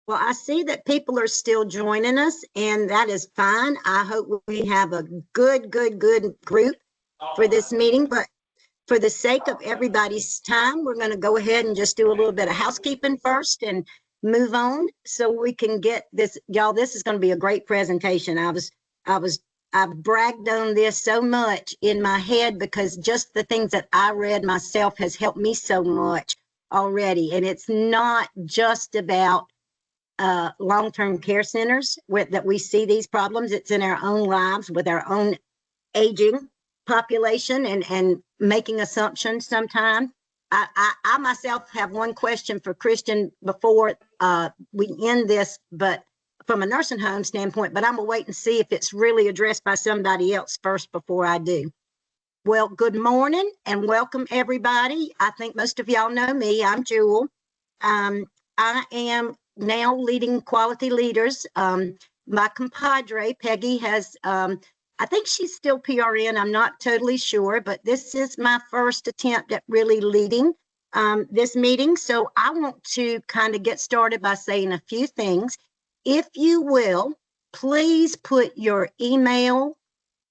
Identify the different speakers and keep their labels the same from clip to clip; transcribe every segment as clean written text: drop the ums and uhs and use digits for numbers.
Speaker 1: Well, I see that people are still joining us, and that is fine. I hope we have a good group for this meeting. But for the sake of everybody's time, we're going to go ahead and just do a little bit of housekeeping first and move on so we can get this. Y'all, this is going to be a great presentation. I've bragged on this so much in my head because just the things that I read myself has helped me so much already. And it's not just about long-term care centers that we see these problems. It's in our own lives with our own aging population and making assumptions sometimes. I myself have one question for Christian before we end this, but from a nursing home standpoint, but I'm gonna wait and see if it's really addressed by somebody else first before I do. Well, good morning and welcome everybody. I think most of y'all know me. I'm Jewel. I am now leading Quality Leaders. My compadre, Peggy, has, I think she's still PRN. I'm not totally sure, but this is my first attempt at really leading this meeting. So I want to kind of get started by saying a few things. If you will, please put your email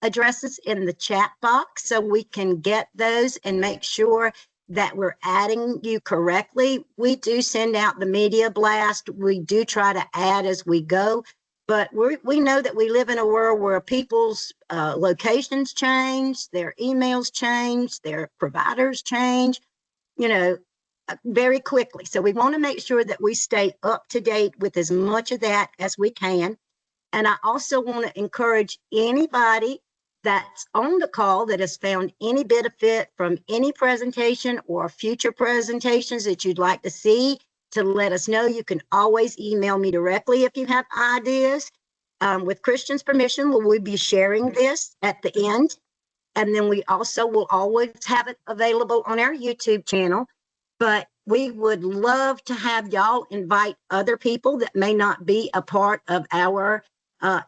Speaker 1: addresses in the chat box so we can get those and make sure that we're adding you correctly. We do send out the media blast. We do try to add as we go, but we know that we live in a world where people's locations change, their emails change, their providers change, very quickly. So we want to make sure that we stay up to date with as much of that as we can. And I also want to encourage anybody that's on the call that has found any benefit from any presentation or future presentations that you'd like to see to let us know. You can always email me directly if you have ideas. With Christian's permission, we'll be sharing this at the end. And then we also will always have it available on our YouTube channel. But we would love to have y'all invite other people that may not be a part of our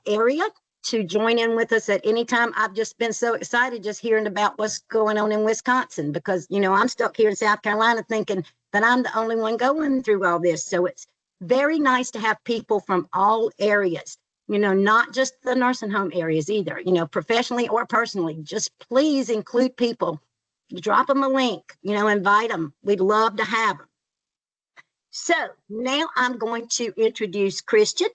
Speaker 1: area to join in with us at any time. I've just been so excited just hearing about what's going on in Wisconsin because, I'm stuck here in South Carolina thinking that I'm the only one going through all this. So it's very nice to have people from all areas, not just the nursing home areas either, professionally or personally. Just please include people. Drop them a link, invite them. We'd love to have them. So now I'm going to introduce Christian.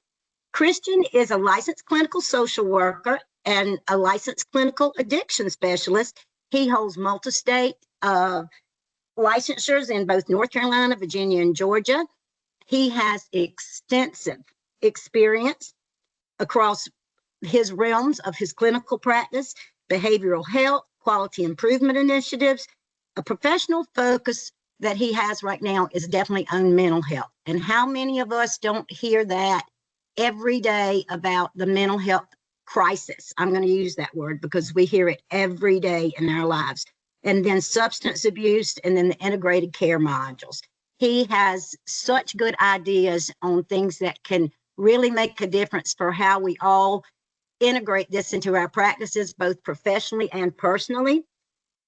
Speaker 1: Christian is a licensed clinical social worker and a licensed clinical addiction specialist. He holds multi-state licensures in both North Carolina, Virginia, and Georgia. He has extensive experience across his realms of his clinical practice, behavioral health, quality improvement initiatives. A professional focus that he has right now is definitely on mental health. And how many of us don't hear that every day about the mental health crisis? I'm going to use that word because we hear it every day in our lives. And then substance abuse, and then the integrated care modules. He has such good ideas on things that can really make a difference for how we all integrate this into our practices, both professionally and personally.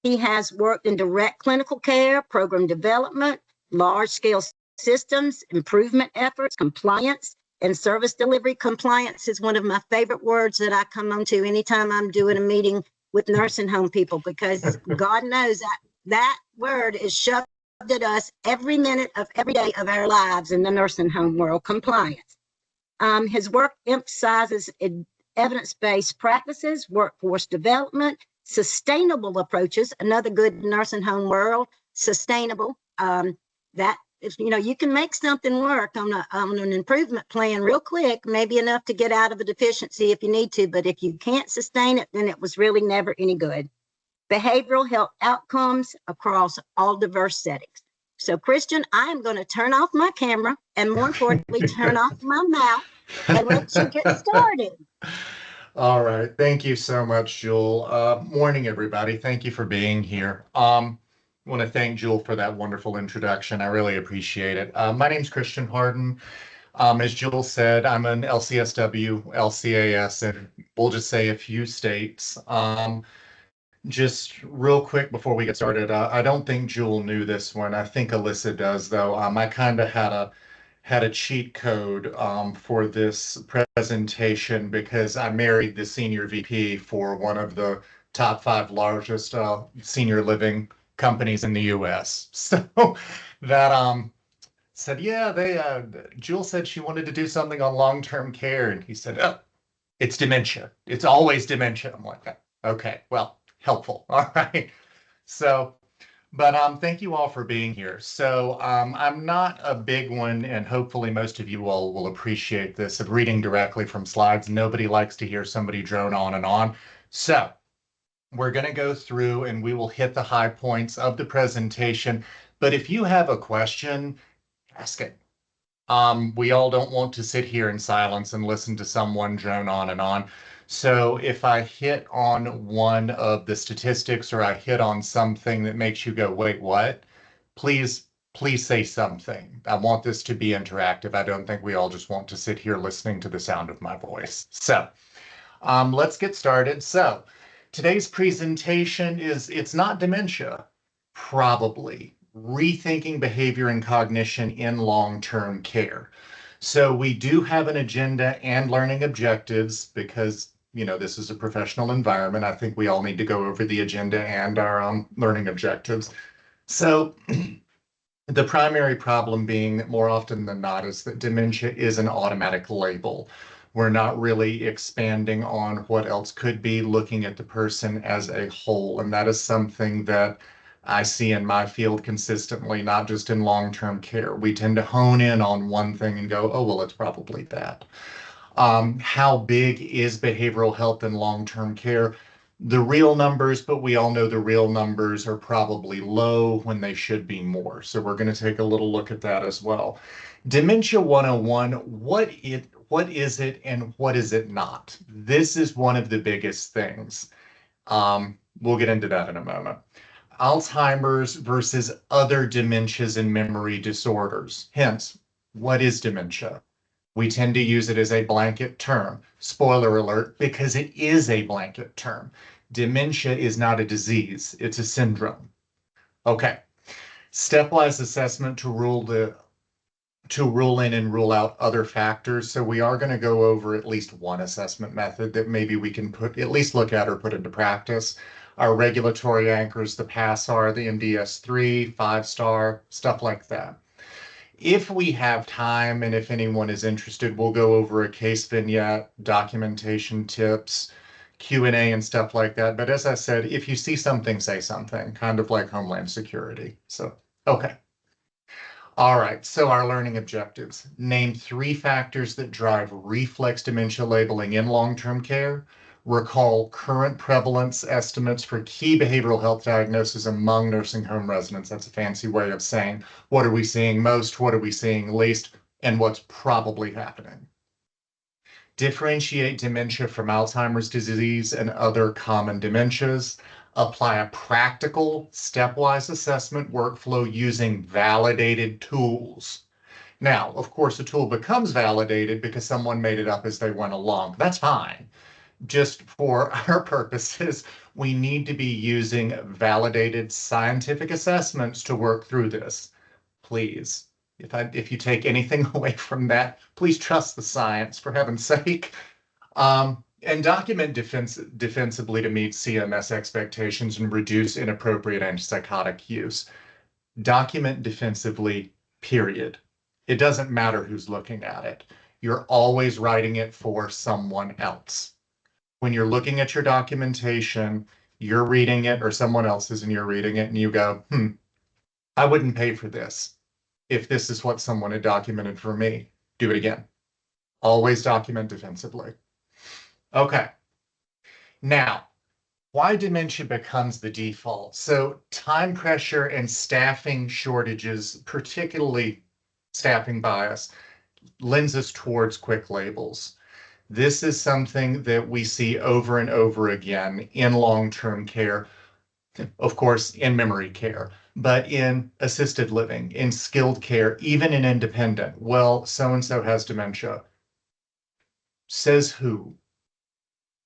Speaker 1: He has worked in direct clinical care, program development, large-scale systems, improvement efforts, compliance, and service delivery. Compliance is one of my favorite words that I come on to anytime I'm doing a meeting with nursing home people, because God knows that word is shoved at us every minute of every day of our lives in the nursing home world, compliance. His work emphasizes evidence-based practices, workforce development, sustainable approaches, another good nursing home world, sustainable. That if you can make something work on an improvement plan real quick, maybe enough to get out of a deficiency if you need to, but if you can't sustain it, then it was really never any good. Behavioral health outcomes across all diverse settings. So Christian, I am going to turn off my camera and more importantly, turn off my mouth and let you get started.
Speaker 2: All right. Thank you so much, Jewel. Morning, everybody. Thank you for being here. I want to thank Jewel for that wonderful introduction. I really appreciate it. My name's Christian Harden. As Jewel said, I'm an LCSW, LCAS, and we'll just say a few states. Just real quick before we get started, I don't think Jewel knew this one. I think Alyssa does, though. I kind of had a cheat code for this presentation because I married the senior VP for one of the top 5 largest senior living companies in the US. So that said, yeah, they Jewel said she wanted to do something on long-term care, and he said, oh, it's dementia. It's always dementia. I'm like, okay, well, helpful. All right. So but thank you all for being here. So I'm not a big one, and hopefully most of you all will appreciate this, of reading directly from slides. Nobody likes to hear somebody drone on and on. So we're going to go through and we will hit the high points of the presentation. But if you have a question, ask it. We all don't want to sit here in silence and listen to someone drone on and on. So if I hit on one of the statistics or I hit on something that makes you go, wait, what? Please say something. I want this to be interactive. I don't think we all just want to sit here listening to the sound of my voice. So let's get started. So today's presentation it's not dementia, probably rethinking behavior and cognition in long-term care. So we do have an agenda and learning objectives because, this is a professional environment. I think we all need to go over the agenda and our learning objectives. So the primary problem being that more often than not is that dementia is an automatic label. We're not really expanding on what else could be, looking at the person as a whole. And that is something that I see in my field consistently, not just in long-term care. We tend to hone in on one thing and go, oh, well, it's probably that. How big is behavioral health in long-term care? The real numbers, but we all know the real numbers are probably low when they should be more. So we're going to take a little look at that as well. Dementia 101, what is it and what is it not? This is one of the biggest things. We'll get into that in a moment. Alzheimer's versus other dementias and memory disorders. Hence, what is dementia? We tend to use it as a blanket term. Spoiler alert, because it is a blanket term. Dementia is not a disease, it's a syndrome. Okay. Stepwise assessment to rule in and rule out other factors. So we are going to go over at least one assessment method that maybe we can at least look at or put into practice. Our regulatory anchors, the PASSAR, the MDS-3, 5-star, stuff like that. If we have time and if anyone is interested, we'll go over a case vignette, documentation tips, Q&A and stuff like that. But as I said, if you see something, say something, kind of like Homeland Security. So, okay. All right, so our learning objectives. Name 3 factors that drive reflex dementia labeling in long-term care. Recall current prevalence estimates for key behavioral health diagnoses among nursing home residents. That's a fancy way of saying, what are we seeing most, what are we seeing least, and what's probably happening. Differentiate dementia from Alzheimer's disease and other common dementias. Apply a practical stepwise assessment workflow using validated tools. Now, of course, a tool becomes validated because someone made it up as they went along. That's fine. Just for our purposes, we need to be using validated scientific assessments to work through this. Please, if you take anything away from that, please trust the science, for heaven's sake. And document defensively to meet CMS expectations and reduce inappropriate antipsychotic use. Document defensively, period. It doesn't matter who's looking at it. You're always writing it for someone else. When you're looking at your documentation, you're reading it or someone else is and you're reading it and you go, I wouldn't pay for this if this is what someone had documented for me. Do it again. Always document defensively. Okay. Now, why dementia becomes the default? So time pressure and staffing shortages, particularly staffing bias, lends us towards quick labels. This is something that we see over and over again in long-term care, of course, in memory care, but in assisted living, in skilled care, even in independent. Well, so-and-so has dementia. Says who?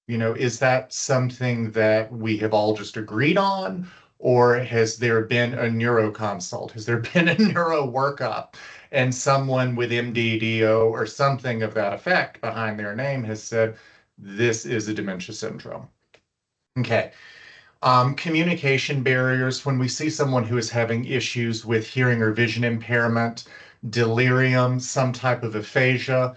Speaker 2: Is that something that we have all just agreed on? Or has there been a neuro consult? Has there been a neuro workup? And someone with MDDO or something of that effect behind their name has said, this is a dementia syndrome. Okay. Communication barriers. When we see someone who is having issues with hearing or vision impairment, delirium, some type of aphasia,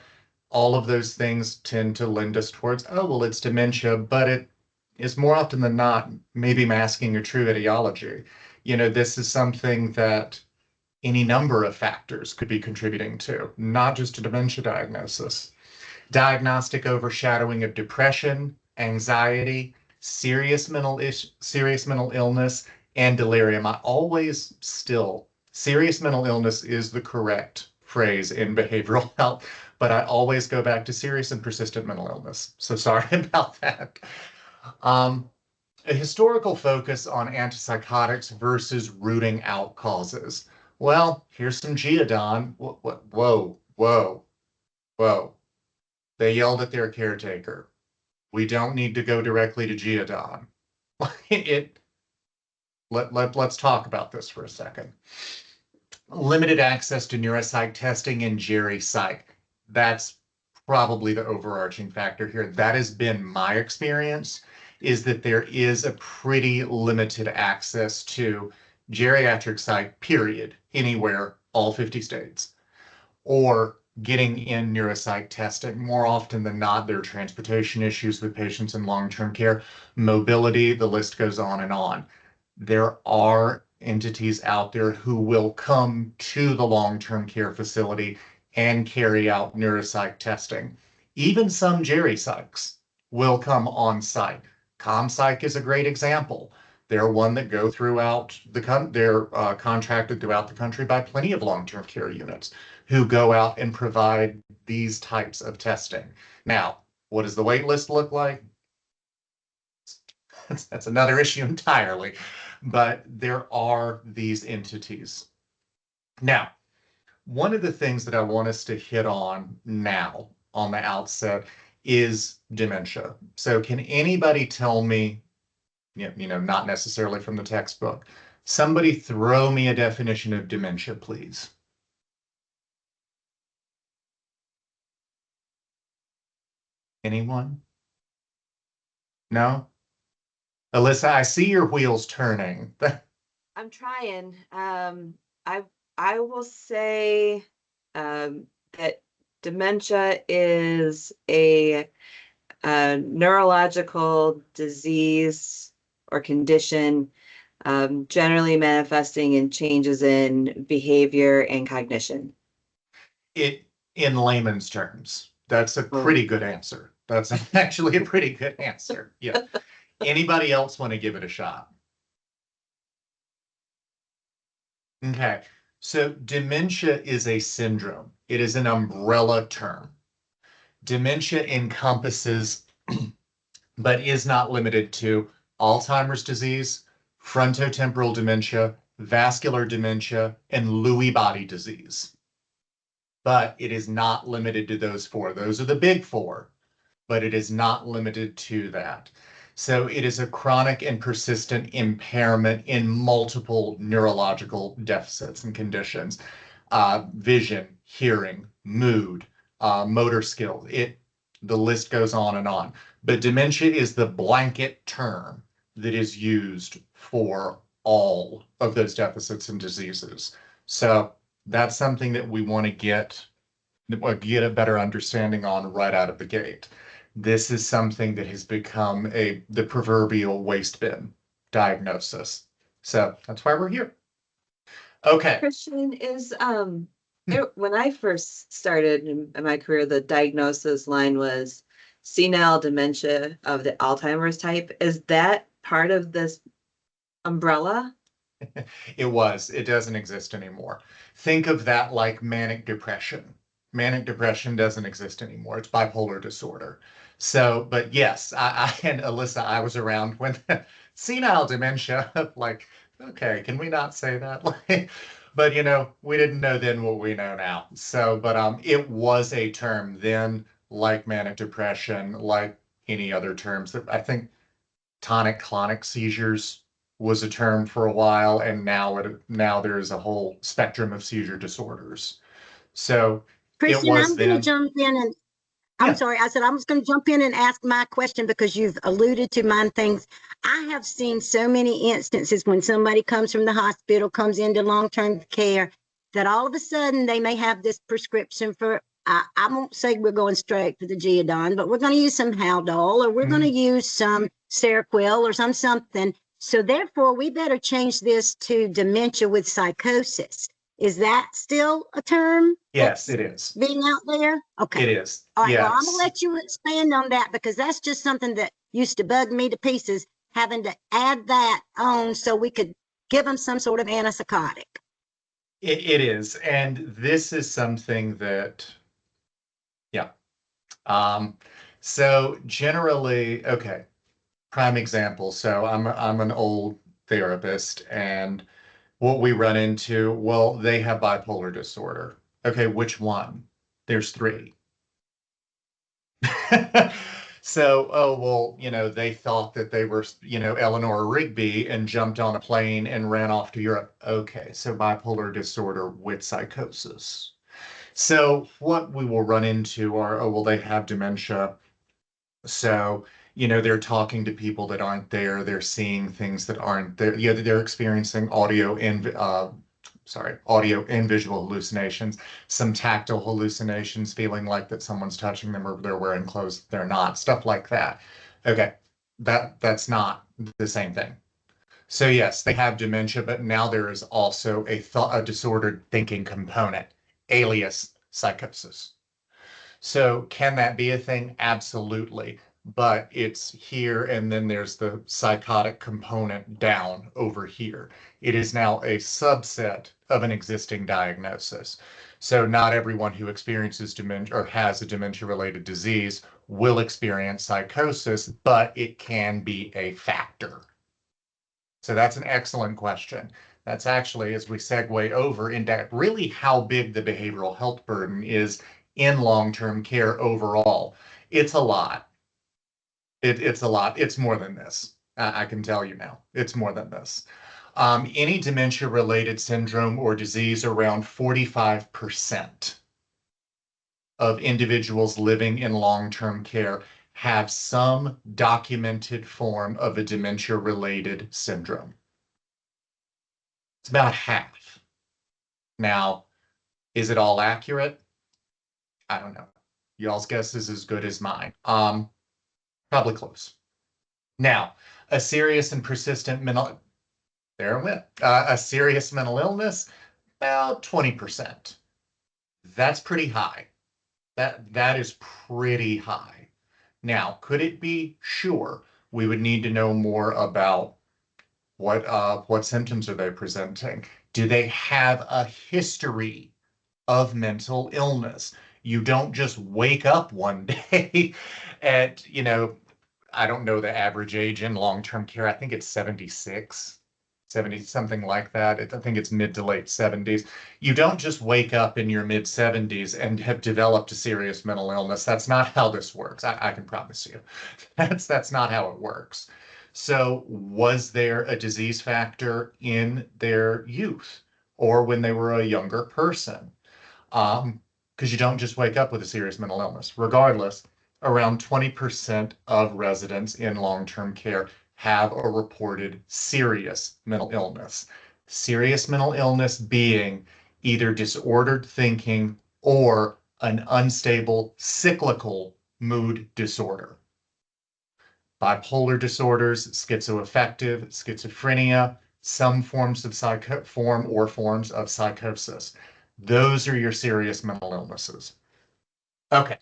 Speaker 2: all of those things tend to lend us towards, oh, well, it's dementia, but it is more often than not maybe masking a true etiology. This is something that any number of factors could be contributing to, not just a dementia diagnosis. Diagnostic overshadowing of depression, anxiety, serious mental illness, and delirium. I always still, serious mental illness is the correct phrase in behavioral health, but I always go back to serious and persistent mental illness. So sorry about that. A historical focus on antipsychotics versus rooting out causes. Well, here's some Geodon. Whoa, whoa, whoa. They yelled at their caretaker. We don't need to go directly to Geodon. Let's talk about this for a second. Limited access to neuropsych testing in Jerry Psych. That's probably the overarching factor here. That has been my experience, is that there is a pretty limited access to geriatric psych, period, anywhere, all 50 states, or getting in neuropsych testing. More often than not, there are transportation issues with patients in long-term care, mobility, the list goes on and on. There are entities out there who will come to the long-term care facility and carry out neuropsych testing. Even some geri psychs will come on site. ComPsych is a great example. They're one that go throughout they're contracted throughout the country by plenty of long-term care units who go out and provide these types of testing. Now, what does the wait list look like? That's another issue entirely, but there are these entities. Now, one of the things that I want us to hit on now on the outset is dementia. So can anybody tell me, not necessarily from the textbook, somebody throw me a definition of dementia, please? Anyone? No? Alyssa, I see your wheels turning.
Speaker 3: I'm trying. I will say that dementia is a neurological disease or condition, generally manifesting in changes in behavior and cognition.
Speaker 2: In layman's terms, that's a pretty good answer. That's actually a pretty good answer. Yeah. Anybody else want to give it a shot? Okay. So dementia is a syndrome. It is an umbrella term. Dementia encompasses, but is not limited to, Alzheimer's disease, frontotemporal dementia, vascular dementia, and Lewy body disease. But it is not limited to those four. Those are the big four, but it is not limited to that. So it is a chronic and persistent impairment in multiple neurological deficits and conditions, vision, hearing, mood, motor skill. The list goes on and on. But dementia is the blanket term that is used for all of those deficits and diseases. So that's something that we want to get a better understanding on right out of the gate. This is something that has become the proverbial waste bin diagnosis. So that's why we're here. Okay.
Speaker 3: Christian is when I first started in my career, the diagnosis line was senile dementia of the Alzheimer's type. Is that part of this umbrella?
Speaker 2: It was. It doesn't exist anymore. Think of that like manic depression. Manic depression doesn't exist anymore. It's bipolar disorder. So, but yes, I and Alyssa, I was around when senile dementia, like, okay, can we not say that? But we didn't know then what we know now. So, but it was a term then, like manic depression, like any other terms that I think tonic-clonic seizures was a term for a while, and now there's a whole spectrum of seizure disorders. So it
Speaker 1: Christian,
Speaker 2: was
Speaker 1: I'm going to
Speaker 2: then.
Speaker 1: jump in and I'm
Speaker 2: Yeah.
Speaker 1: sorry. I said I was going to jump in and ask my question because you've alluded to mine things. I have seen so many instances when somebody comes from the hospital, comes into long-term care, that all of a sudden they may have this prescription for, I won't say we're going straight for the Geodon, but we're going to use some Haldol or we're going to use some Seroquel or something. So therefore, we better change this to dementia with psychosis. Is that still a term
Speaker 2: Yes,
Speaker 1: that's
Speaker 2: it is.
Speaker 1: being out there? Okay.
Speaker 2: It is.
Speaker 1: All right, well, I'm
Speaker 2: Yes.
Speaker 1: gonna let you expand on that because that's just something that used to bug me to pieces, having to add that on so we could give them some sort of antipsychotic.
Speaker 2: It is. And this is something that, yeah. Um, so generally, okay, prime example. So I'm an old therapist, and what we run into, well, they have bipolar disorder. Okay, which one? There's three. So, oh, well, they thought that they were, Eleanor Rigby and jumped on a plane and ran off to Europe. Okay, so bipolar disorder with psychosis. So, what we will run into are, oh, well, they have dementia. So, they're talking to people that aren't there. They're seeing things that aren't there. Yeah, they're experiencing audio and visual hallucinations, some tactile hallucinations, feeling like that someone's touching them or they're wearing clothes they're not, stuff like that. Okay, that's not the same thing. So yes, they have dementia, but now there is also a disordered thinking component, alias psychosis. So can that be a thing? Absolutely. But it's here, and then there's the psychotic component down over here. It is now a subset of an existing diagnosis. So not everyone who experiences dementia or has a dementia-related disease will experience psychosis, but it can be a factor. So that's an excellent question. That's actually, as we segue over into really how big the behavioral health burden is in long-term care overall. It's a lot. It's a lot. It's more than this. I can tell you now. It's more than this. Any dementia-related syndrome or disease, around 45% of individuals living in long-term care have some documented form of a dementia-related syndrome. It's about half. Now, is it all accurate? I don't know. Y'all's guess is as good as mine. Probably close. Now, a serious and persistent mental, there I went. A serious mental illness, about 20%. That's pretty high. That is pretty high. Now, could it be? Sure. We would need to know more about what symptoms are they presenting? Do they have a history of mental illness? You don't just wake up one day at, I don't know the average age in long-term care. I think it's 76, 70, something like that. I think it's mid to late 70s. You don't just wake up in your mid 70s and have developed a serious mental illness. That's not how this works. I can promise you. That's not how it works. So was there a disease factor in their youth or when they were a younger person? Because you don't just wake up with a serious mental illness. Regardless, around 20% of residents in long-term care have a reported serious mental illness. Serious mental illness being either disordered thinking or an unstable cyclical mood disorder. Bipolar disorders, schizoaffective, schizophrenia, some forms of forms of psychosis. Those are your serious mental illnesses. Okay,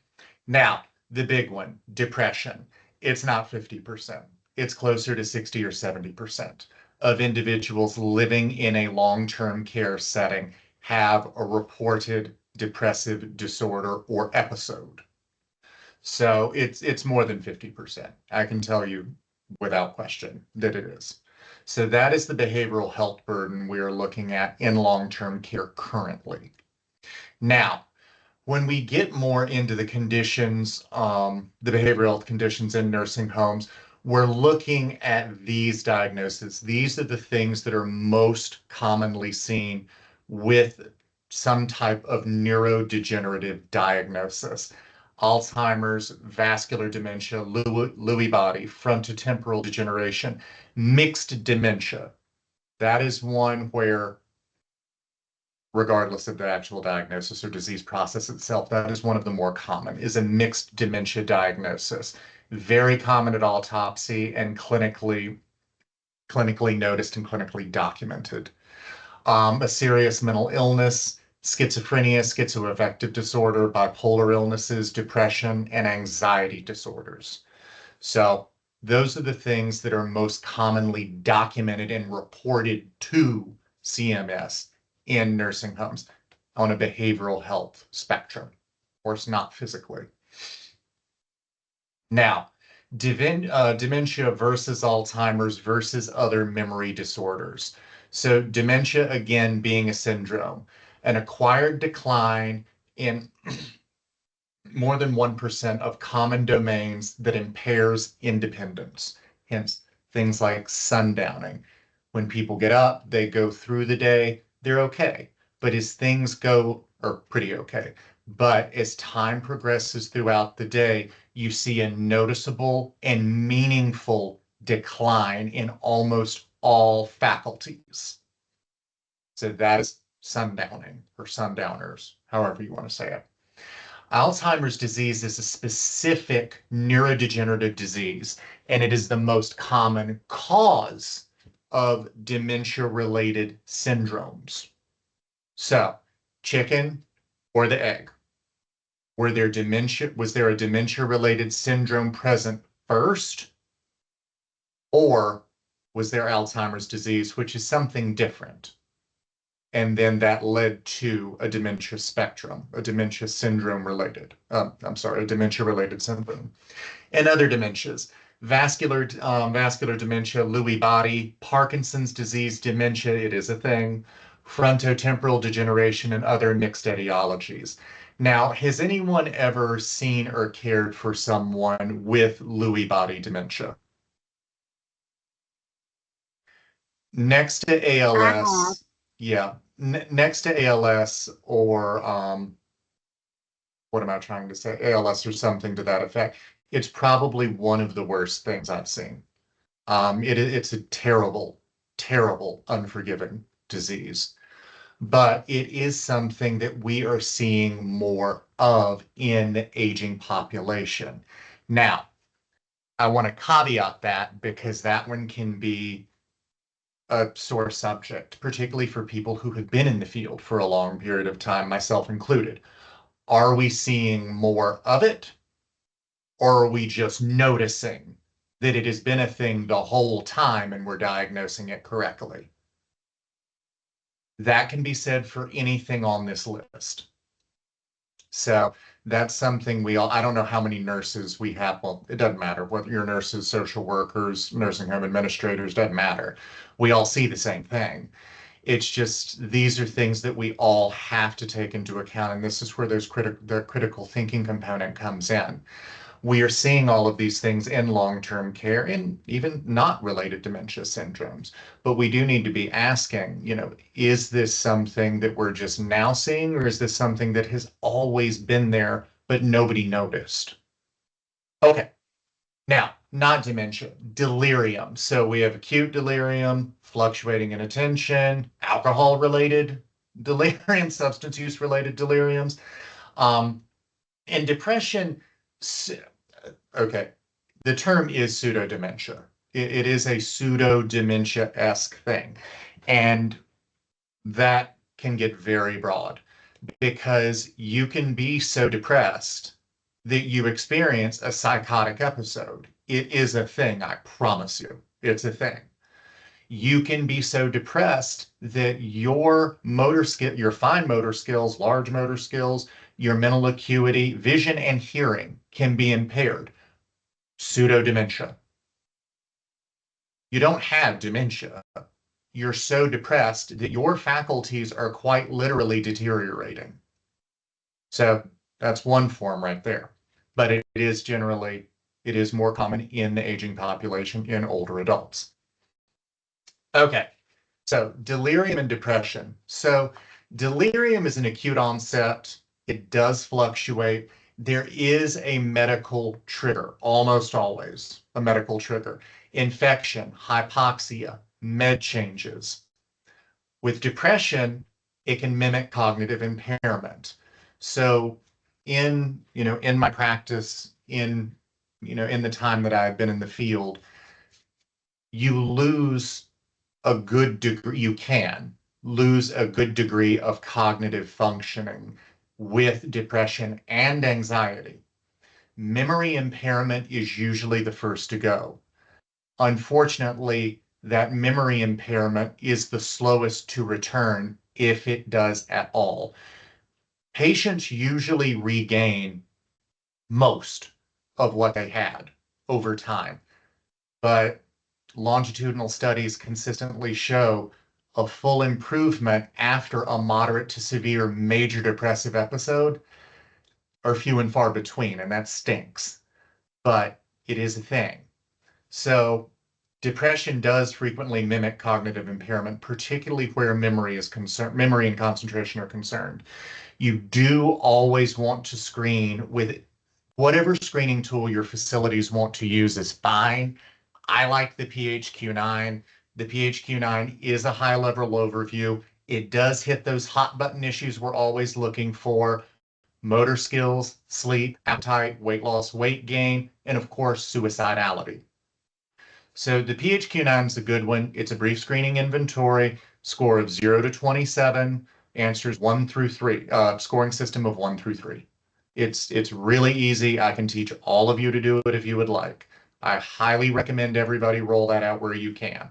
Speaker 2: now the big one, depression. It's not 50%. It's closer to 60 or 70% of individuals living in a long-term care setting have a reported depressive disorder or episode. So it's more than 50%. I can tell you without question that it is. So that is the behavioral health burden we are looking at in long-term care currently. Now, when we get more into the conditions, the behavioral health conditions in nursing homes, we're looking at these diagnoses. These are the things that are most commonly seen with some type of neurodegenerative diagnosis. Alzheimer's, vascular dementia, Lewy body, frontotemporal degeneration, mixed dementia. That is one where, regardless of the actual diagnosis or disease process itself, that is one of the more common, is a mixed dementia diagnosis. Very common at autopsy and clinically noticed and clinically documented. A serious mental illness, schizophrenia, schizoaffective disorder, bipolar illnesses, depression, and anxiety disorders. So those are the things that are most commonly documented and reported to CMS in nursing homes on a behavioral health spectrum. Of course, not physically. Now, dementia versus Alzheimer's versus other memory disorders. So dementia, again, being a syndrome, an acquired decline in more than 1% of common domains that impairs independence. Hence, things like sundowning. When people get up, they go through the day, they're okay. But as things go, or pretty okay. But as time progresses throughout the day, you see a noticeable and meaningful decline in almost all faculties. So that is sundowning or sundowners, however you want to say it. Alzheimer's disease is a specific neurodegenerative disease, and it is the most common cause of dementia-related syndromes. So, chicken or the egg? Was there a dementia-related syndrome present first? Or was there Alzheimer's disease, which is something different? And then that led to a dementia spectrum, a dementia syndrome related, a dementia related syndrome. And other dementias, vascular dementia, Lewy body, Parkinson's disease, dementia, it is a thing, frontotemporal degeneration, and other mixed etiologies. Now, has anyone ever seen or cared for someone with Lewy body dementia? Next to ALS, yeah, next to ALS or what am I trying to say? ALS or something to that effect. It's probably one of the worst things I've seen. It's a terrible, terrible, unforgiving disease. But it is something that we are seeing more of in the aging population. Now, I want to caveat that because that one can be a sore subject, particularly for people who have been in the field for a long period of time, myself included. Are we seeing more of it? Or are we just noticing that it has been a thing the whole time and we're diagnosing it correctly? That can be said for anything on this list. So that's something I don't know how many nurses we have. Well, it doesn't matter whether you're nurses, social workers, nursing home administrators, doesn't matter. We all see the same thing. It's just, these are things that we all have to take into account. And this is where the critical thinking component comes in. We are seeing all of these things in long-term care and even not related dementia syndromes. But we do need to be asking, is this something that we're just now seeing, or is this something that has always been there, but nobody noticed? Okay, now, not dementia, delirium. So we have acute delirium, fluctuating in attention, alcohol-related delirium, substance use-related deliriums, and depression. Okay, the term is pseudo-dementia. It is a pseudo-dementia-esque thing. And that can get very broad because you can be so depressed that you experience a psychotic episode. It is a thing, I promise you. It's a thing. You can be so depressed that your fine motor skills, large motor skills, your mental acuity, vision, and hearing can be impaired. Pseudo-dementia. You don't have dementia. You're so depressed that your faculties are quite literally deteriorating. So that's one form right there. But it is generally It is more common in the aging population in older adults. Okay, so delirium and depression. So delirium is an acute onset. It does fluctuate. There is a medical trigger, almost always a medical trigger. Infection, hypoxia, med changes. With depression, it can mimic cognitive impairment. So in my practice, in the time that I've been in the field, you lose a good degree, you can lose a good degree of cognitive functioning with depression and anxiety. Memory impairment is usually the first to go. Unfortunately, that memory impairment is the slowest to return if it does at all. Patients usually regain most of what they had over time, but longitudinal studies consistently show a full improvement after a moderate to severe major depressive episode are few and far between, and that stinks, but it is a thing. So depression does frequently mimic cognitive impairment, particularly where memory is concerned, memory and concentration are concerned. You do always want to screen with whatever screening tool your facilities want to use is fine. I like the PHQ-9. The PHQ-9 is a high-level overview. It does hit those hot button issues we're always looking for: motor skills, sleep, appetite, weight loss, weight gain, and of course, suicidality. So the PHQ-9 is a good one. It's a brief screening inventory, score of 0 to 27, answers 1 through 3, scoring system of 1 through 3. It's really easy. I can teach all of you to do it if you would like. I highly recommend everybody roll that out where you can.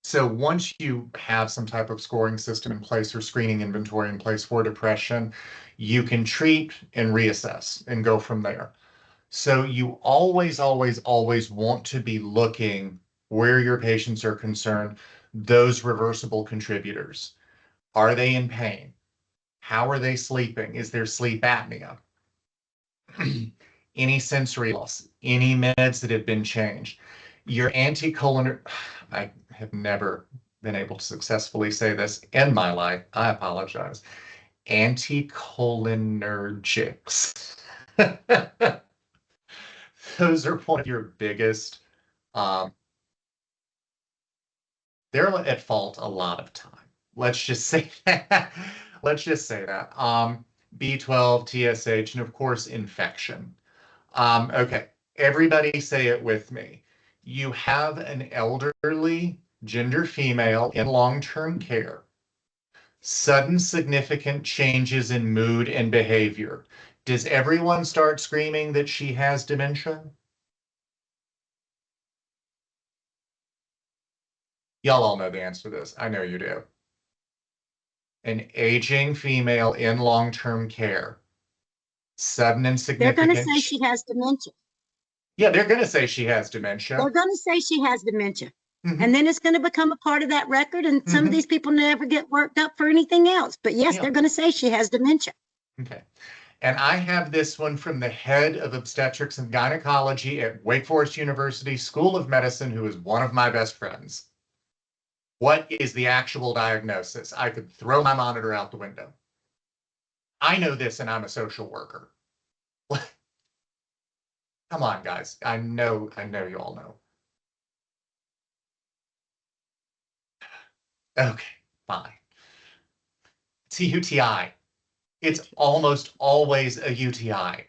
Speaker 2: So once you have some type of scoring system in place or screening inventory in place for depression, you can treat and reassess and go from there. So you always, always, always want to be looking where your patients are concerned, those reversible contributors. Are they in pain? How are they sleeping? Is there sleep apnea? Any sensory loss? Any meds that have been changed? Your anticholinergic, I have never been able to successfully say this in my life. I apologize. Anticholinergics. Those are one of your biggest, um, they're at fault a lot of time. Let's just say that. Let's just say that. B12, TSH, and of course, infection. Okay, everybody say it with me. You have an elderly gender female in long-term care. Sudden significant changes in mood and behavior. Does everyone start screaming that she has dementia? Y'all all know the answer to this. I know you do. An aging female in long-term care. Sudden and
Speaker 1: They're going to
Speaker 2: significant.
Speaker 1: say she has dementia.
Speaker 2: Yeah, they're going to say she has dementia.
Speaker 1: They're going to say she has dementia.
Speaker 2: Mhm.
Speaker 1: And then it's going to become a part of that record. And some
Speaker 2: Mhm.
Speaker 1: of these people never get worked up for anything else. But yes,
Speaker 2: Yeah.
Speaker 1: they're going to say she has dementia.
Speaker 2: Okay. And I have this one from the head of obstetrics and gynecology at Wake Forest University School of Medicine, who is one of my best friends. What is the actual diagnosis? I could throw my monitor out the window. I know this, and I'm a social worker. Come on, guys. I know you all know. Okay, fine. It's a UTI. It's almost always a UTI.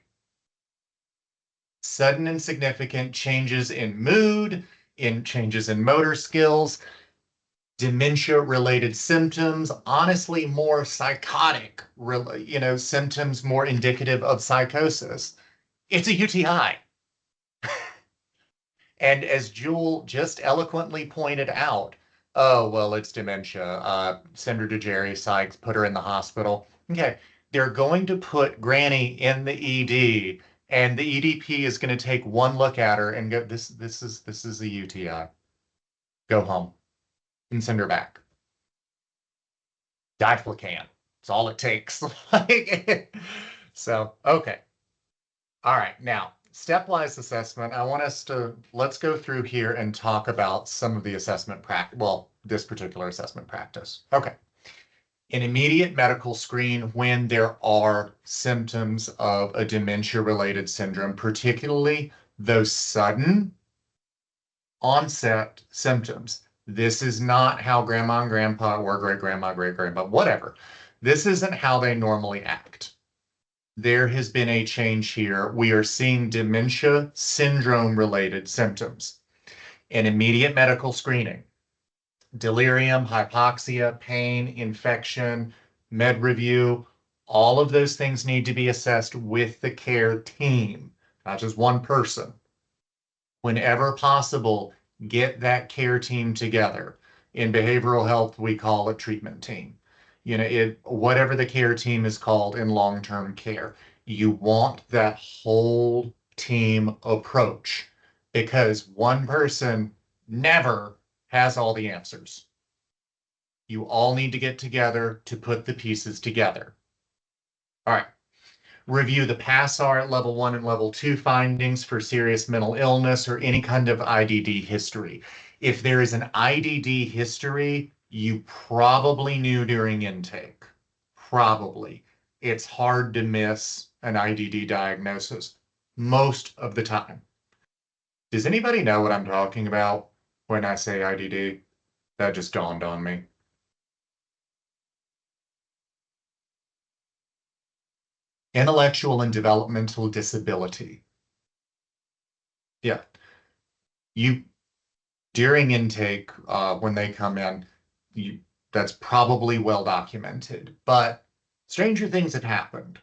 Speaker 2: Sudden and significant changes in mood, in changes in motor skills, dementia-related symptoms, honestly, more psychotic, symptoms more indicative of psychosis. It's a UTI. And as Jewel just eloquently pointed out, oh, well, it's dementia. Send her to Jerry Sykes, put her in the hospital. Okay, they're going to put Granny in the ED, and the EDP is going to take one look at her and go, this is a UTI. Go home and send her back. Diflucan. It's all it takes. So, okay. All right, now, stepwise assessment, let's go through here and talk about some of the assessment practice, well, this particular assessment practice. Okay. An immediate medical screen when there are symptoms of a dementia-related syndrome, particularly those sudden onset symptoms. This is not how grandma and grandpa or great-grandma, great-grandpa, whatever. This isn't how they normally act. There has been a change here. We are seeing dementia syndrome-related symptoms. An immediate medical screening, delirium, hypoxia, pain, infection, med review, all of those things need to be assessed with the care team, not just one person. Whenever possible, get that care team together. In behavioral health, we call it treatment team. Whatever the care team is called in long-term care, you want that whole team approach because one person never has all the answers. You all need to get together to put the pieces together. All right. Review the PASSAR at level 1 and level 2 findings for serious mental illness or any kind of IDD history. If there is an IDD history, you probably knew during intake. Probably. It's hard to miss an IDD diagnosis most of the time. Does anybody know what I'm talking about when I say IDD? That just dawned on me. Intellectual and developmental disability. Yeah. During intake, when they come in, that's probably well documented, but stranger things have happened.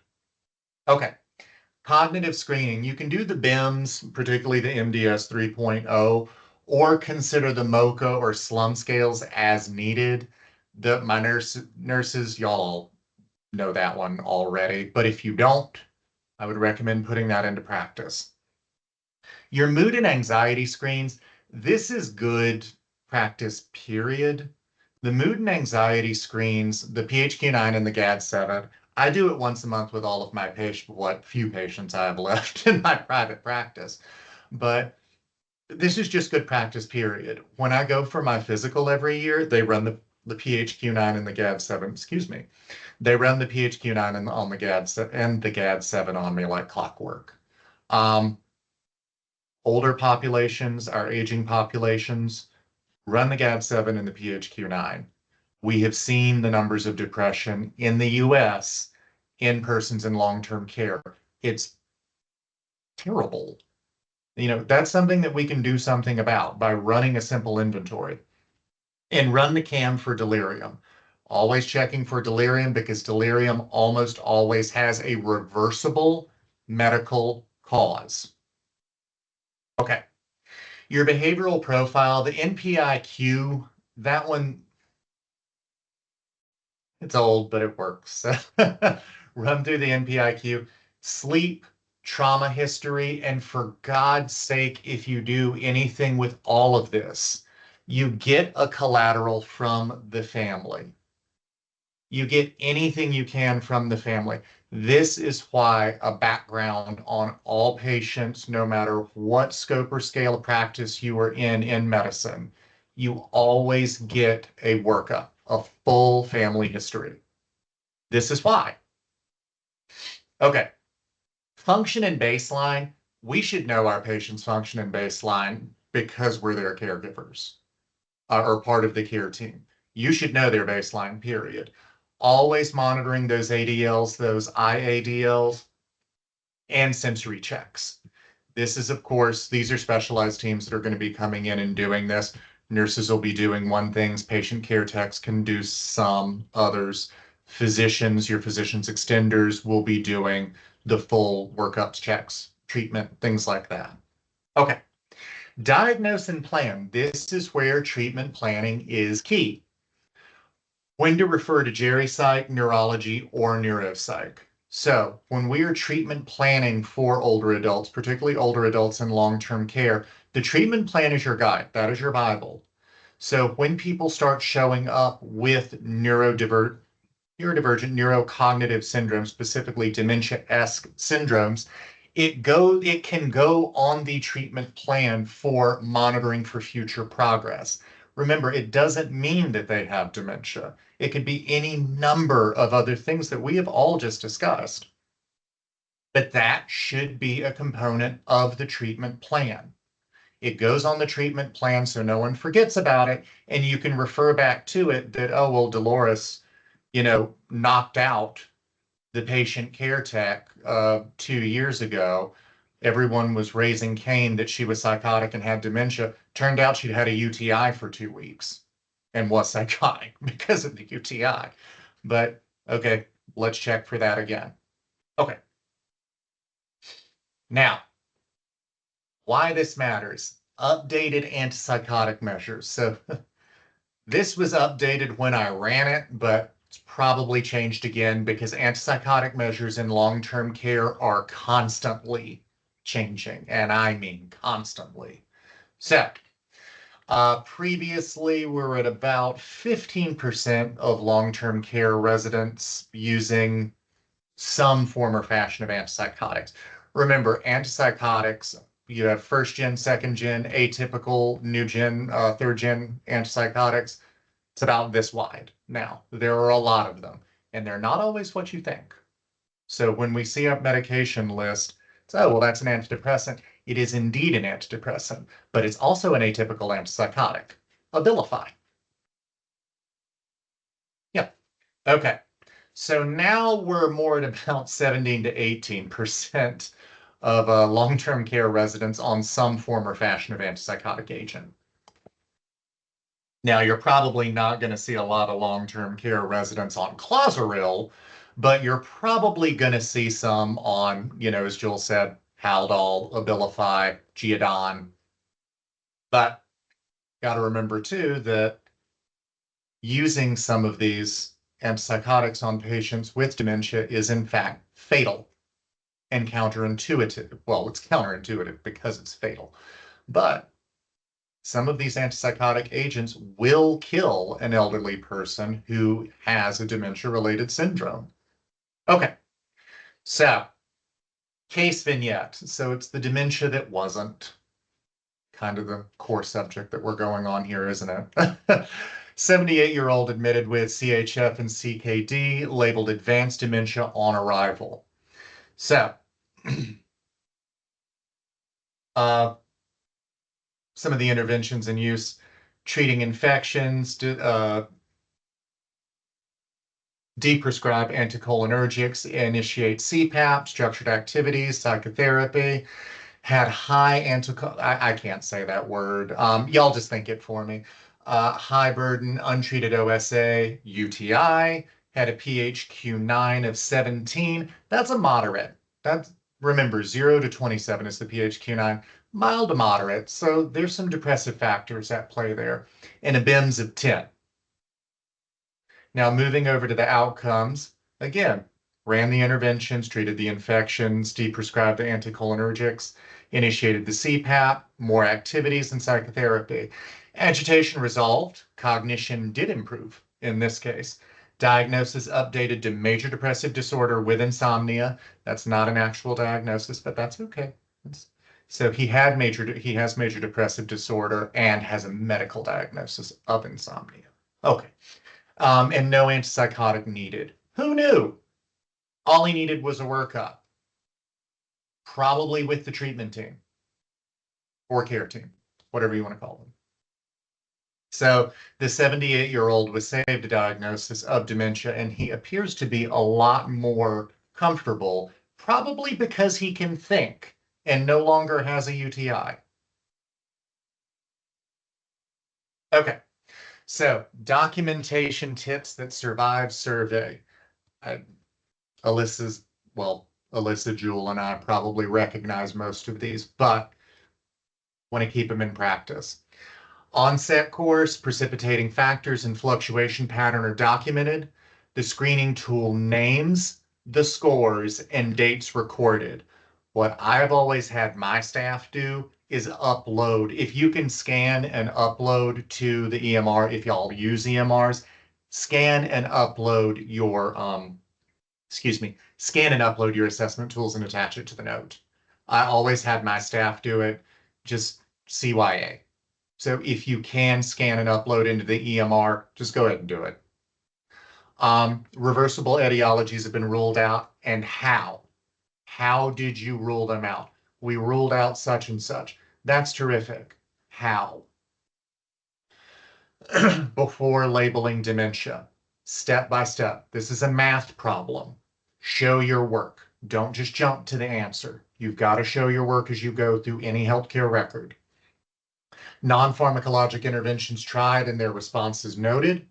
Speaker 2: Okay. Cognitive screening. You can do the BIMS, particularly the MDS 3.0, or consider the MoCA or SLUM scales as needed. My nurses, y'all know that one already, but if you don't, I would recommend putting that into practice. Your mood and anxiety screens, this is good practice, period. The mood and anxiety screens, the PHQ-9 and the GAD-7, I do it once a month with all of my patients, what few patients I have left in my private practice. But this is just good practice, period. When I go for my physical every year, they run the PHQ-9 and the GAD-7, excuse me. They run the PHQ-9 and on the GAD-7 on me like clockwork. Older populations, our aging populations, run the GAD-7 and the PHQ-9. We have seen the numbers of depression in the US in persons in long-term care. It's terrible. That's something that we can do something about by running a simple inventory. And run the CAM for delirium. Always checking for delirium because delirium almost always has a reversible medical cause. Okay. Your behavioral profile, the NPIQ, that one, it's old, but it works. Run through the NPIQ. Sleep, trauma history, and for God's sake, if you do anything with all of this, you get a collateral from the family. You get anything you can from the family. This is why a background on all patients, no matter what scope or scale of practice you are in medicine, you always get a workup, a full family history. This is why. Okay. Function and baseline. We should know our patient's function and baseline because we're their caregivers or part of the care team. You should know their baseline, period. Always monitoring those ADLs, those IADLs, and sensory checks. This is, of course, these are specialized teams that are going to be coming in and doing this. Nurses will be doing one things, patient care techs can do some others. Physicians, your physician's extenders will be doing the full workups, checks, treatment, things like that. Okay. Diagnose and plan. This is where treatment planning is key. When to refer to geri-psych, neurology, or neuropsych. So when we are treatment planning for older adults, particularly older adults in long-term care, the treatment plan is your guide. That is your Bible. So when people start showing up with neurodivergent neurocognitive syndromes, specifically dementia-esque syndromes, It can go on the treatment plan for monitoring for future progress. Remember, it doesn't mean that they have dementia. It could be any number of other things that we have all just discussed. But that should be a component of the treatment plan. It goes on the treatment plan so no one forgets about it, and you can refer back to it that, oh, well, Dolores, knocked out the patient care tech 2 years ago. Everyone was raising Cain that she was psychotic and had dementia. Turned out she'd had a UTI for 2 weeks and was psychotic because of the UTI. But okay, let's check for that again. Okay. Now, why this matters. Updated antipsychotic measures. So this was updated when I ran it, but it's probably changed again because antipsychotic measures in long-term care are constantly changing, and I mean constantly. So previously, we were at about 15% of long-term care residents using some form or fashion of antipsychotics. Remember, antipsychotics, you have first gen, second gen, atypical, new gen, third gen antipsychotics. It's about this wide. Now, there are a lot of them, and they're not always what you think. So when we see a medication list, it's, oh, well, that's an antidepressant. It is indeed an antidepressant, but it's also an atypical antipsychotic, Abilify. Yeah, okay. So now we're more at about 17 to 18% of long-term care residents on some form or fashion of antipsychotic agent. Now, you're probably not going to see a lot of long-term care residents on Clozaril, but you're probably going to see some on, as Jill said, Haldol, Abilify, Geodon. But got to remember, too, that using some of these antipsychotics on patients with dementia is, in fact, fatal and counterintuitive. Well, it's counterintuitive because it's fatal. But some of these antipsychotic agents will kill an elderly person who has a dementia-related syndrome. Okay, so case vignette. So it's the dementia that wasn't. Kind of the core subject that we're going on here, isn't it? 78-year-old admitted with CHF and CKD, labeled advanced dementia on arrival. So, some of the interventions in use, treating infections, deprescribe anticholinergics, initiate CPAP, structured activities, psychotherapy, had high I can't say that word. Y'all just think it for me. High burden, untreated OSA, UTI, had a PHQ-9 of 17. That's a moderate. Remember, 0 to 27 is the PHQ-9. Mild to moderate, so there's some depressive factors at play there. And a BIMS of 10. Now, moving over to the outcomes, again, ran the interventions, treated the infections, deprescribed the anticholinergics, initiated the CPAP, more activities and psychotherapy. Agitation resolved, cognition did improve in this case. Diagnosis updated to major depressive disorder with insomnia. That's not an actual diagnosis, but that's okay. So he has major depressive disorder and has a medical diagnosis of insomnia. Okay. And no antipsychotic needed. Who knew? All he needed was a workup, probably with the treatment team or care team, whatever you want to call them. So the 78-year-old was saved a diagnosis of dementia, and he appears to be a lot more comfortable, probably because he can think and no longer has a UTI. Okay, so documentation tips that survive survey. Alyssa, Jewel, and I probably recognize most of these, but want to keep them in practice. Onset course, precipitating factors and fluctuation pattern are documented. The screening tool names the scores and dates recorded. What I've always had my staff do is upload. If you can scan and upload to the EMR, if y'all use EMRs, scan and upload your scan and upload your assessment tools and attach it to the note. I always had my staff do it, just CYA. So if you can scan and upload into the EMR, just go ahead and do it. Reversible etiologies have been ruled out, and how? How did you rule them out? We ruled out such and such. That's terrific. How? Before labeling dementia, step by step. This is a math problem. Show your work. Don't just jump to the answer. You've got to show your work as you go through any healthcare record. Non-pharmacologic interventions tried and their responses noted.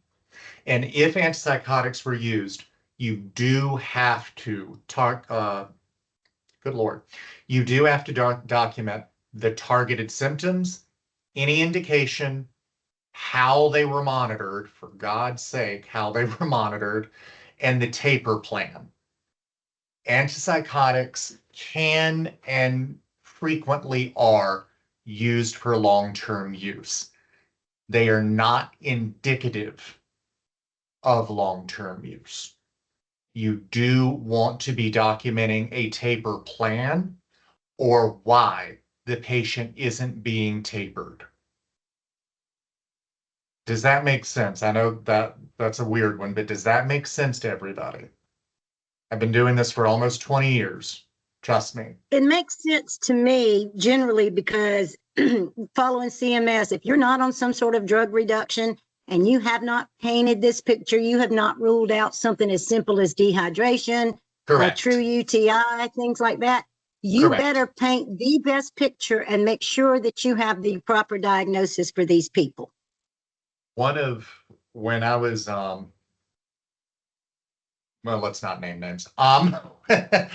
Speaker 2: And if antipsychotics were used, you do have to talk, good Lord, you do have to document the targeted symptoms, any indication, how they were monitored, for God's sake, how they were monitored, and the taper plan. Antipsychotics can and frequently are used for long-term use. They are not indicative of long-term use. You do want to be documenting a taper plan or why the patient isn't being tapered. Does that make sense? I know that that's a weird one, but does that make sense to everybody? I've been doing this for almost 20 years. Trust me.
Speaker 1: It makes sense to me generally because following CMS, if you're not on some sort of drug reduction and you have not painted this picture, you have not ruled out something as simple as dehydration, a
Speaker 2: Correct.
Speaker 1: true UTI, things like that, you
Speaker 2: Correct.
Speaker 1: better paint the best picture and make sure that you have the proper diagnosis for these people.
Speaker 2: One of when I was well, let's not name names. The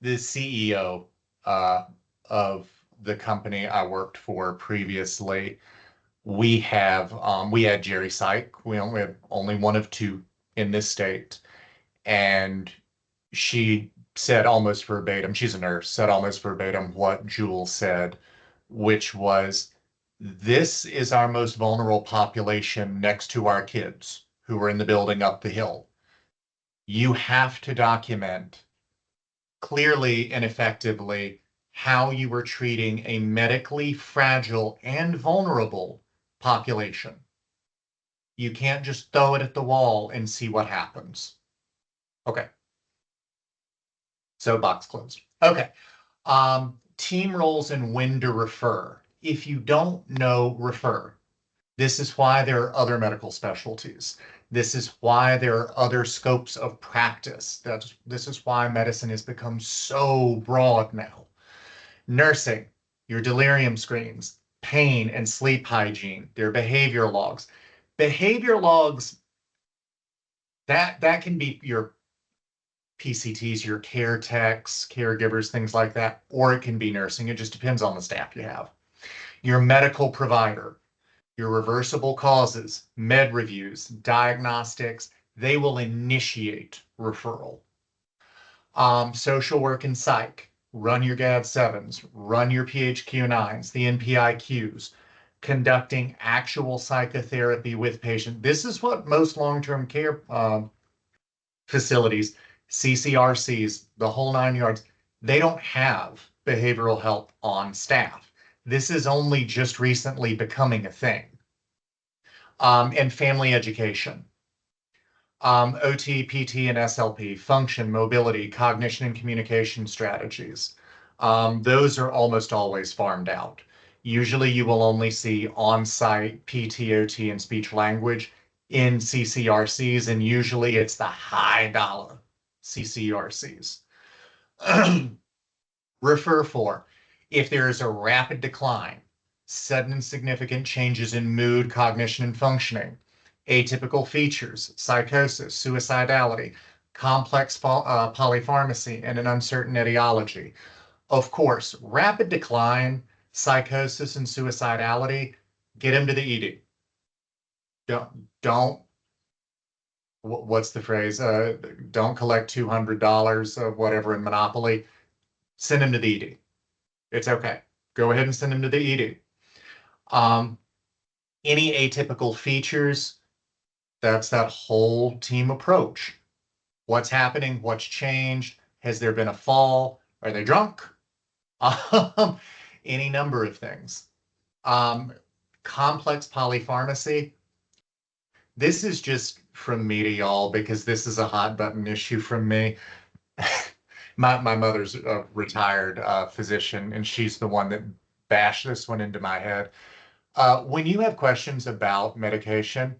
Speaker 2: CEO of the company I worked for previously, we had Jerry Syke. We only have only one of two in this state, and she said almost verbatim, she's a nurse, said almost verbatim what Jewel said, which was, this is our most vulnerable population next to our kids who are in the building up the hill. You have to document clearly and effectively how you were treating a medically fragile and vulnerable population. You can't just throw it at the wall and see what happens. Okay. So box closed. Okay. Team roles and when to refer. If you don't know, refer. This is why there are other medical specialties. This is why there are other scopes of practice. This is why medicine has become so broad now. Nursing, your delirium screens, pain and sleep hygiene, their behavior logs. Behavior logs, that can be your PCTs, your care techs, caregivers, things like that, or it can be nursing. It just depends on the staff you have. Your medical provider, your reversible causes, med reviews, diagnostics, they will initiate referral. Social work and psych, run your GAD-7s, run your PHQ-9s, the NPIQs, conducting actual psychotherapy with patients. This is what most long-term care facilities, CCRCs, the whole 9 yards, they don't have behavioral health on staff. This is only just recently becoming a thing. And family education. OT, PT, and SLP, function, mobility, cognition, and communication strategies. Those are almost always farmed out. Usually you will only see on-site PT, OT, and speech language in CCRCs, and usually it's the high dollar CCRCs. Refer for, if there is a rapid decline, sudden and significant changes in mood, cognition, and functioning, atypical features, psychosis, suicidality, complex polypharmacy, and an uncertain etiology. Of course, rapid decline, psychosis, and suicidality, get him to the ED. Don't, what's the phrase? Don't collect $200 of whatever in Monopoly. Send him to the ED. It's okay. Go ahead and send him to the ED. Any atypical features, that's that whole team approach. What's happening? What's changed? Has there been a fall? Are they drunk? Any number of things. Complex polypharmacy. This is just from me to y'all because this is a hot button issue from me. My mother's a retired physician, and she's the one that bashed this one into my head. When you have questions about medication,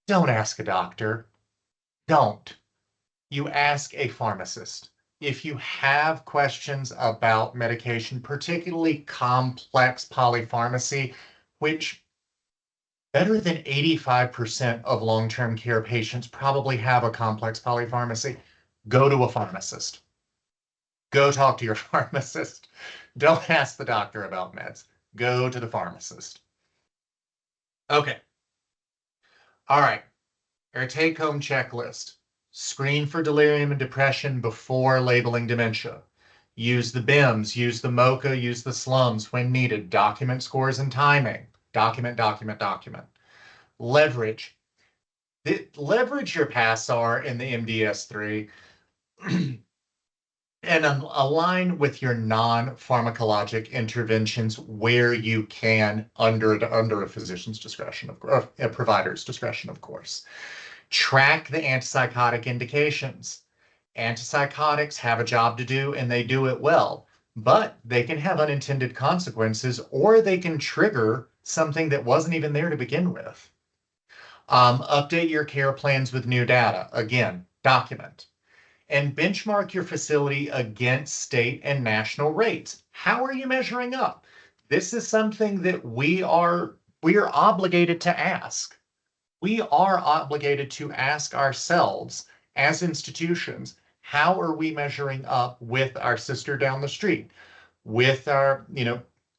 Speaker 2: don't ask a doctor. Don't. You ask a pharmacist. If you have questions about medication, particularly complex polypharmacy, which better than 85% of long-term care patients probably have a complex polypharmacy, go to a pharmacist. Go talk to your pharmacist. Don't ask the doctor about meds. Go to the pharmacist. Okay. All right. Our take-home checklist. Screen for delirium and depression before labeling dementia. Use the BIMS, use the MOCA, use the SLUMS when needed. Document scores and timing. Document, document, document. Leverage. Leverage your PASSAR in the MDS3 and align with your non-pharmacologic interventions where you can under a physician's discretion, a provider's discretion, of course. Track the antipsychotic indications. Antipsychotics have a job to do and they do it well, but they can have unintended consequences or they can trigger something that wasn't even there to begin with. Update your care plans with new data. Again, document. And benchmark your facility against state and national rates. How are you measuring up? This is something that we are obligated to ask. We are obligated to ask ourselves as institutions, how are we measuring up with our sister down the street? With our,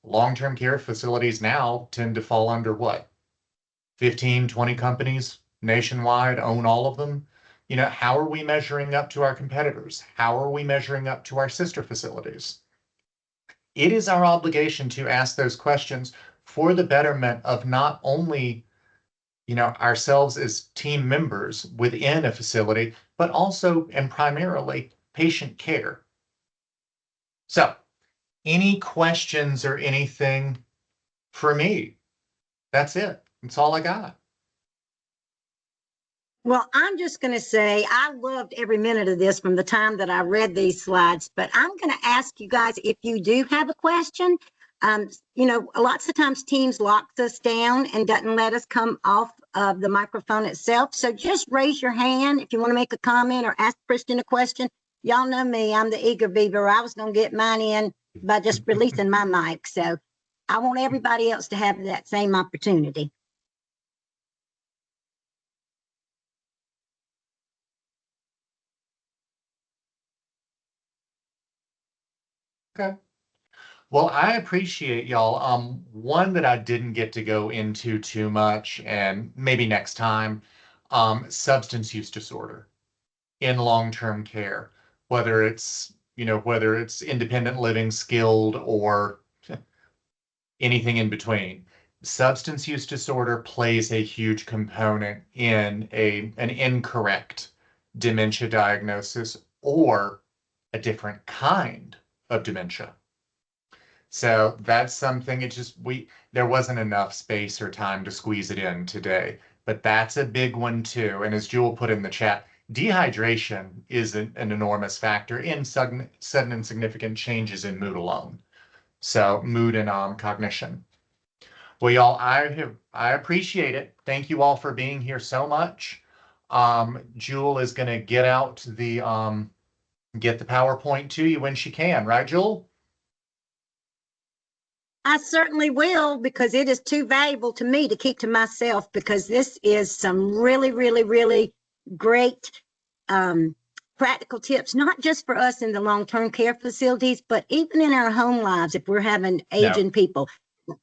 Speaker 2: long-term care facilities now tend to fall under what? 15, 20 companies nationwide own all of them. How are we measuring up to our competitors? How are we measuring up to our sister facilities? It is our obligation to ask those questions for the betterment of not only ourselves as team members within a facility, but also and primarily patient care. So, any questions or anything for me? That's it. That's all I got.
Speaker 1: Well, I'm just going to say I loved every minute of this from the time that I read these slides, but I'm going to ask you guys if you do have a question. Lots of times Teams locks us down and doesn't let us come off of the microphone itself. So just raise your hand if you want to make a comment or ask Kristen a question. Y'all know me, I'm the eager beaver. I was going to get mine in by just releasing my mic. So I want everybody else to have that same opportunity.
Speaker 2: Okay. Well, I appreciate y'all. One that I didn't get to go into too much, and maybe next time, substance use disorder in long-term care, whether it's independent living, skilled, or anything in between. Substance use disorder plays a huge component in an incorrect dementia diagnosis or a different kind of dementia. So that's something there wasn't enough space or time to squeeze it in today, but that's a big one too. And as Jewel put in the chat, dehydration is an enormous factor in sudden and significant changes in mood alone. So mood and cognition. Well, y'all, I appreciate it. Thank you all for being here so much. Jewel is gonna get the PowerPoint to you when she can, right, Jewel?
Speaker 1: I certainly will, because it is too valuable to me to keep to myself, because this is some really, really, really great practical tips, not just for us in the long-term care facilities, but even in our home lives if we're having aging people.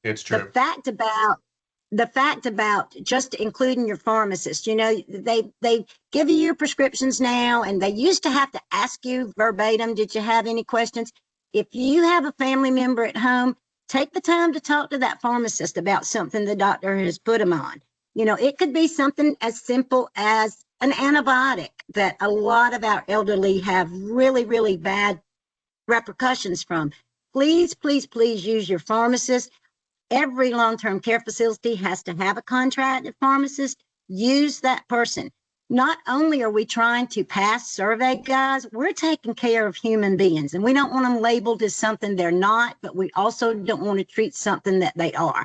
Speaker 2: It's true.
Speaker 1: The fact about just including your pharmacist, they give you your prescriptions now, and they used to have to ask you verbatim, did you have any questions? If you have a family member at home, take the time to talk to that pharmacist about something the doctor has put them on. It could be something as simple as an antibiotic that a lot of our elderly have really, really bad repercussions from. Please, please, please use your pharmacist. Every long-term care facility has to have a contracted pharmacist. Use that person. Not only are we trying to pass survey, guys, we're taking care of human beings, and we don't want them labeled as something they're not, but we also don't want to treat something that they are.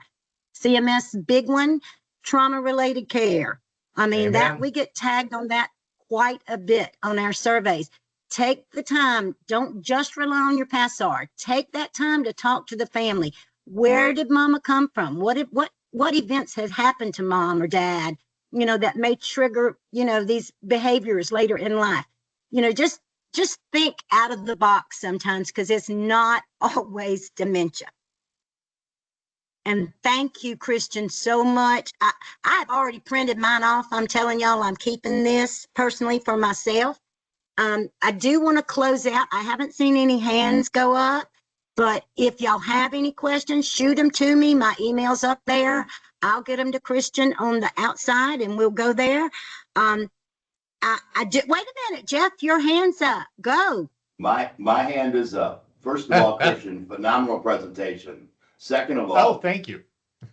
Speaker 1: CMS, big one, trauma-related care. I mean, that
Speaker 2: Amen.
Speaker 1: we get tagged on that quite a bit on our surveys. Take the time. Don't just rely on your PASAR. Take that time to talk to the family. Where did mama come from? What events has happened to mom or dad, that may trigger, these behaviors later in life? Just think out of the box sometimes, because it's not always dementia. And thank you, Christian, so much. I've already printed mine off. I'm telling y'all, I'm keeping this personally for myself. I do want to close out. I haven't seen any hands go up, but if y'all have any questions, shoot them to me. My email's up there. I'll get them to Christian on the outside, and we'll go there. I did. Wait a minute, Jeff, your hand's up. Go.
Speaker 4: My hand is up. First of all, Christian, phenomenal presentation. Second of
Speaker 2: Oh,
Speaker 4: all,
Speaker 2: thank you.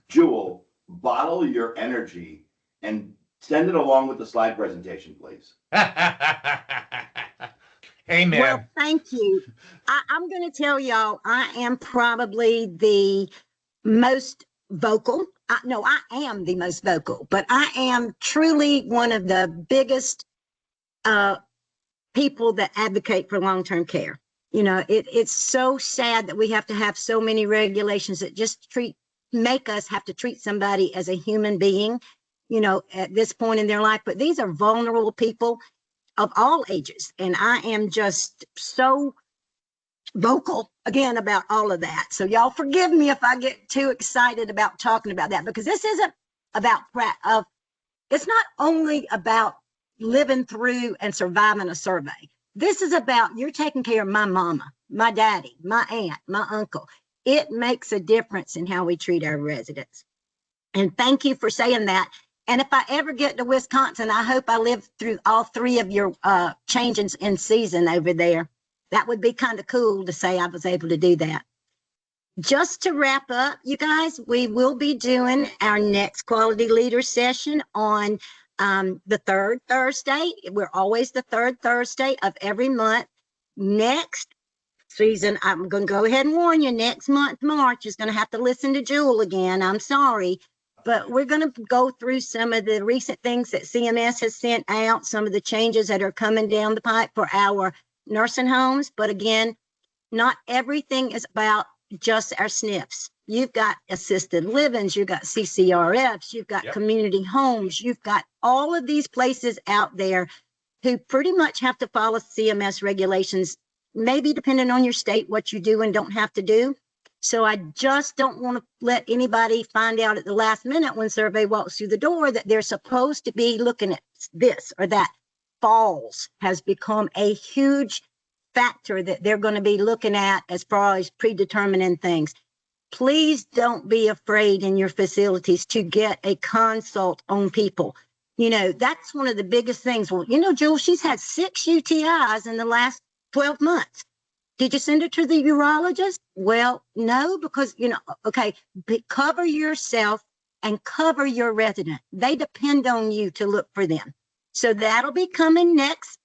Speaker 4: Jewel, bottle your energy and send it along with the slide presentation, please.
Speaker 2: Amen.
Speaker 1: Well, thank you. I'm going to tell y'all, I am probably the most vocal. No, I am the most vocal, but I am truly one of the biggest people that advocate for long-term care. It's so sad that we have to have so many regulations that just make us have to treat somebody as a human being, at this point in their life. But these are vulnerable people of all ages. And I am just so vocal again about all of that. So y'all forgive me if I get too excited about talking about that, because this isn't about it's not only about living through and surviving a survey. This is about you're taking care of my mama, my daddy, my aunt, my uncle. It makes a difference in how we treat our residents. And thank you for saying that. And if I ever get to Wisconsin, I hope I live through all three of your changes in season over there. That would be kind of cool to say I was able to do that. Just to wrap up, you guys, we will be doing our next quality leader session on the third Thursday. We're always the third Thursday of every month. Next season, I'm going to go ahead and warn you, next month, March, is going to have to listen to Jewel again. I'm sorry. But we're going to go through some of the recent things that CMS has sent out, some of the changes that are coming down the pipe for our nursing homes. But again, not everything is about just our SNFs. You've got assisted livings, you've got CCRFs, you've got community homes, you've got all of these places out there who pretty much have to follow CMS regulations, maybe depending on your state, what you do and don't have to do. So I just don't want to let anybody find out at the last minute when survey walks through the door that they're supposed to be looking at this or that. Falls has become a huge factor that they're going to be looking at as far as predetermining things. Please don't be afraid in your facilities to get a consult on people. That's one of the biggest things. Well, Jewel, she's had 6 UTIs in the last 12 months. Did you send her to the urologist? Well, no, because, cover yourself and cover your resident. They depend on you to look for them. So that'll be coming next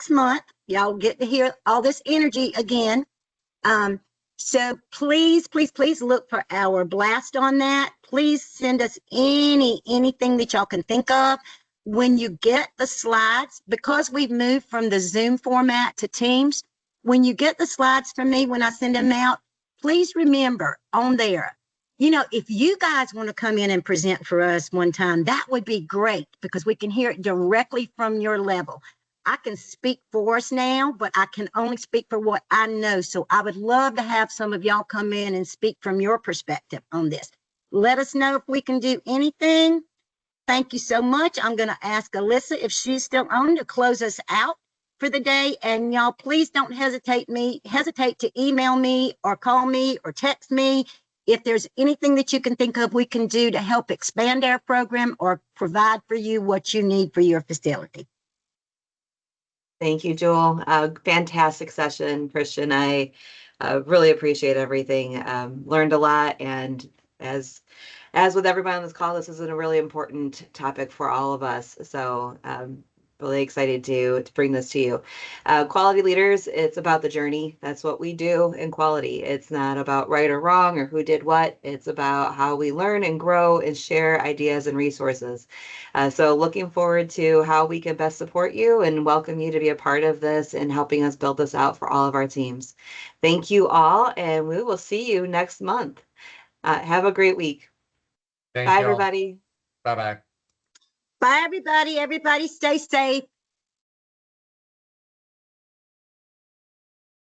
Speaker 1: month. Y'all get to hear all this energy again. So please, please, please look for our blast on that. Please send us anything that y'all can think of. When you get the slides, because we've moved from the Zoom format to Teams, when you get the slides from me, when I send them out, please remember on there, if you guys want to come in and present for us one time, that would be great, because we can hear it directly from your level. I can speak for us now, but I can only speak for what I know. So I would love to have some of y'all come in and speak from your perspective on this. Let us know if we can do anything. Thank you so much. I'm going to ask Alyssa if she's still on to close us out for the day. And y'all, please don't hesitate to email me or call me or text me if there's anything that you can think of we can do to help expand our program or provide for you what you need for your facility.
Speaker 3: Thank you, Joel. Fantastic session, Christian. I really appreciate everything. Learned a lot, and as with everybody on this call, this is a really important topic for all of us. So really excited to bring this to you. Quality leaders, it's about the journey. That's what we do in quality. It's not about right or wrong or who did what. It's about how we learn and grow and share ideas and resources. So looking forward to how we can best support you and welcome you to be a part of this and helping us build this out for all of our teams. Thank you all, and we will see you next month. Have a great week.
Speaker 2: Thank
Speaker 3: Bye,
Speaker 2: you all.
Speaker 3: everybody.
Speaker 2: Bye-bye.
Speaker 1: Bye, everybody. Everybody stay safe.